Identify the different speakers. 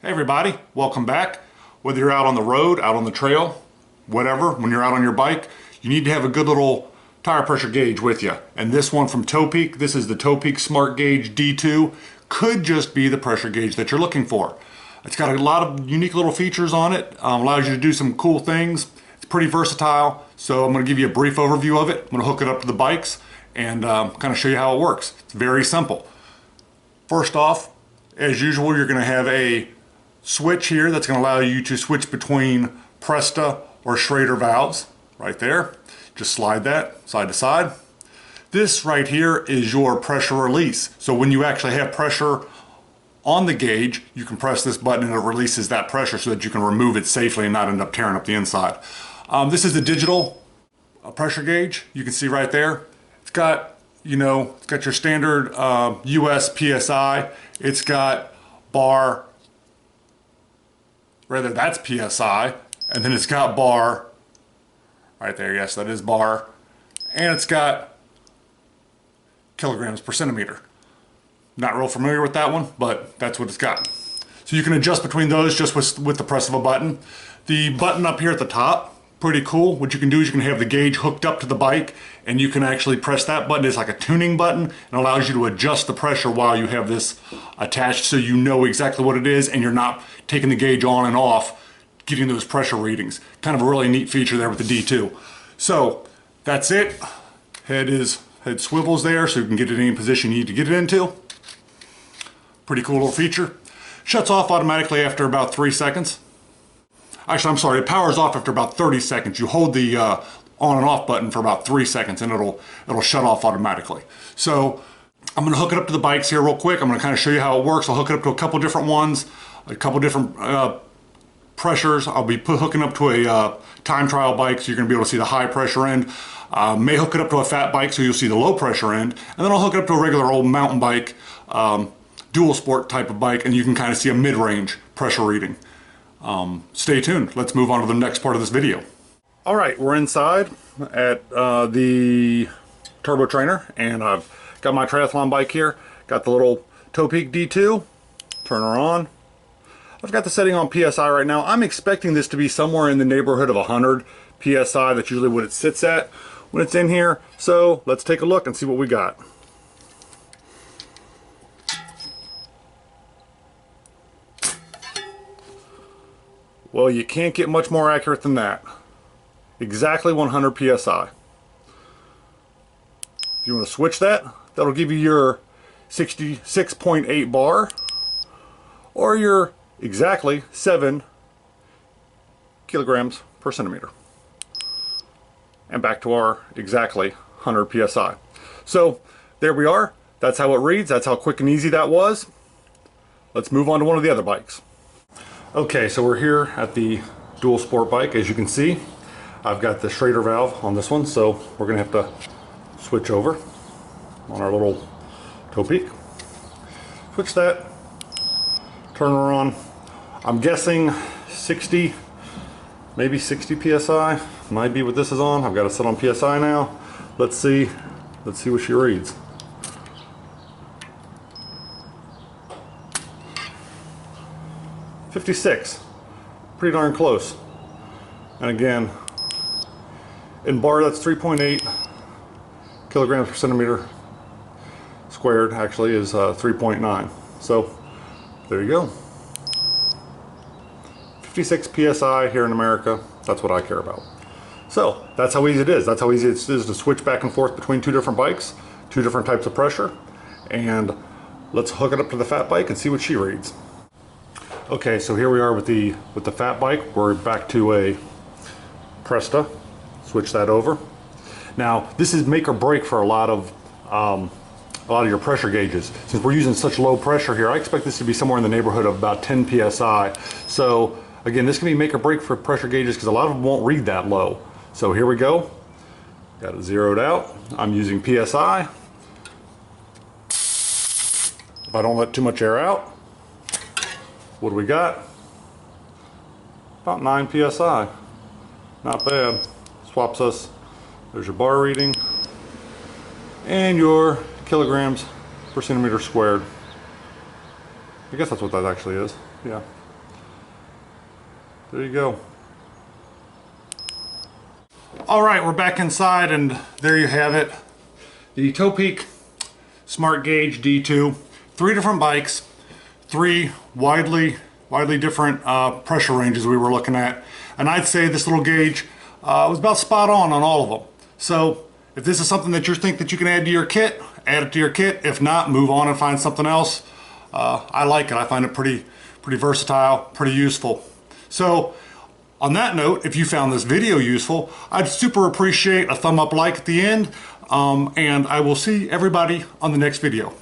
Speaker 1: Hey everybody, welcome back. Whether you're out on the road, out on the trail, whatever, when you're out on your bike, you need to have a good little tire pressure gauge with you. And this one from Topeak, this is the Topeak Smart Gauge D2, could just be the pressure gauge that you're looking for. It's got a lot of unique little features on it, allows you to do some cool things. It's pretty versatile, so I'm going to give you a brief overview of it. I'm going to hook it up to the bikes and kind of show you how it works. It's very simple. First off, as usual, you're going to have a switch here that's going to allow you to switch between Presta or Schrader valves right there. Just slide that side to side. This right here is your pressure release. So when you actually have pressure on the gauge, you can press this button and it releases that pressure so that you can remove it safely and not end up tearing up the inside. This is a digital pressure gauge. You can see right there. It's got, it's got your standard US PSI. It's got bar, rather that's PSI, and then it's got bar right there. Yes, that is bar, and it's got kilograms per centimeter. Not real familiar with that one, but that's what it's got. So you can adjust between those just with the press of a button. The button up here at the top, pretty cool. What you can do is you can have the gauge hooked up to the bike and you can actually press that button. It's like a tuning button and allows you to adjust the pressure while you have this attached so you know exactly what it is and you're not taking the gauge on and off, getting those pressure readings. Kind of a really neat feature there with the D2. So that's it. Head swivels there so you can get it in any position you need to get it into. Pretty cool little feature. Shuts off automatically after about 3 seconds. Actually, I'm sorry, it powers off after about 30 seconds. You hold the on and off button for about 3 seconds and it'll shut off automatically. So I'm gonna hook it up to the bikes here real quick. I'm gonna kind of show you how it works. I'll hook it up to a couple different ones, a couple different pressures. I'll be hooking up to a time trial bike so you're gonna be able to see the high pressure end. May hook it up to a fat bike so you'll see the low pressure end. And then I'll hook it up to a regular old mountain bike, dual sport type of bike, and you can kind of see a mid-range pressure reading. Stay tuned. Let's move on to the next part of this video. All right, we're inside at the Turbo Trainer, and I've got my triathlon bike here. Got the little Topeak D2. Turn her on. I've got the setting on PSI right now. I'm expecting this to be somewhere in the neighborhood of 100 PSI. That's usually what it sits at when it's in here. So let's take a look and see what we got. Well, you can't get much more accurate than that. Exactly 100 PSI. If you want to switch that, that'll give you your 66.8 bar or your exactly 7 kilograms per centimeter. And back to our exactly 100 PSI. So there we are. That's how it reads. That's how quick and easy that was. Let's move on to one of the other bikes. Okay, so we're here at the dual sport bike. As you can see, I've got the Schrader valve on this one, so we're gonna have to switch over on our little Topeak. Switch that, turn her on. I'm guessing 60, maybe 60 PSI. Might be what this is on. I've got it set on PSI now. Let's see what she reads. .56, pretty darn close. And again, in bar that's 3.8 kilograms per centimeter squared, actually is 3.9. So there you go. 56 PSI here in America, that's what I care about. So that's how easy it is. That's how easy it is to switch back and forth between two different bikes, two different types of pressure. And let's hook it up to the fat bike and see what she reads. Okay, so here we are with the fat bike. We're back to a Presta. Switch that over. Now, this is make or break for a lot of your pressure gauges. Since we're using such low pressure here, I expect this to be somewhere in the neighborhood of about 10 PSI. So again, this can be make or break for pressure gauges because a lot of them won't read that low. So here we go. Got it zeroed out. I'm using PSI. If I don't let too much air out, what do we got? About 9 PSI. Not bad. Swaps us. There's your bar reading and your kilograms per centimeter squared. I guess that's what that actually is. Yeah. There you go. All right, we're back inside, and there you have it. The Topeak Smart Gauge D2. 3 different bikes, 3 widely different pressure ranges we were looking at. And I'd say this little gauge was about spot on all of them. So if this is something that you think that you can add to your kit, add it to your kit. If not, move on and find something else. I like it. I find it pretty versatile, pretty useful. So on that note, if you found this video useful, I'd super appreciate a thumb up like at the end, and I will see everybody on the next video.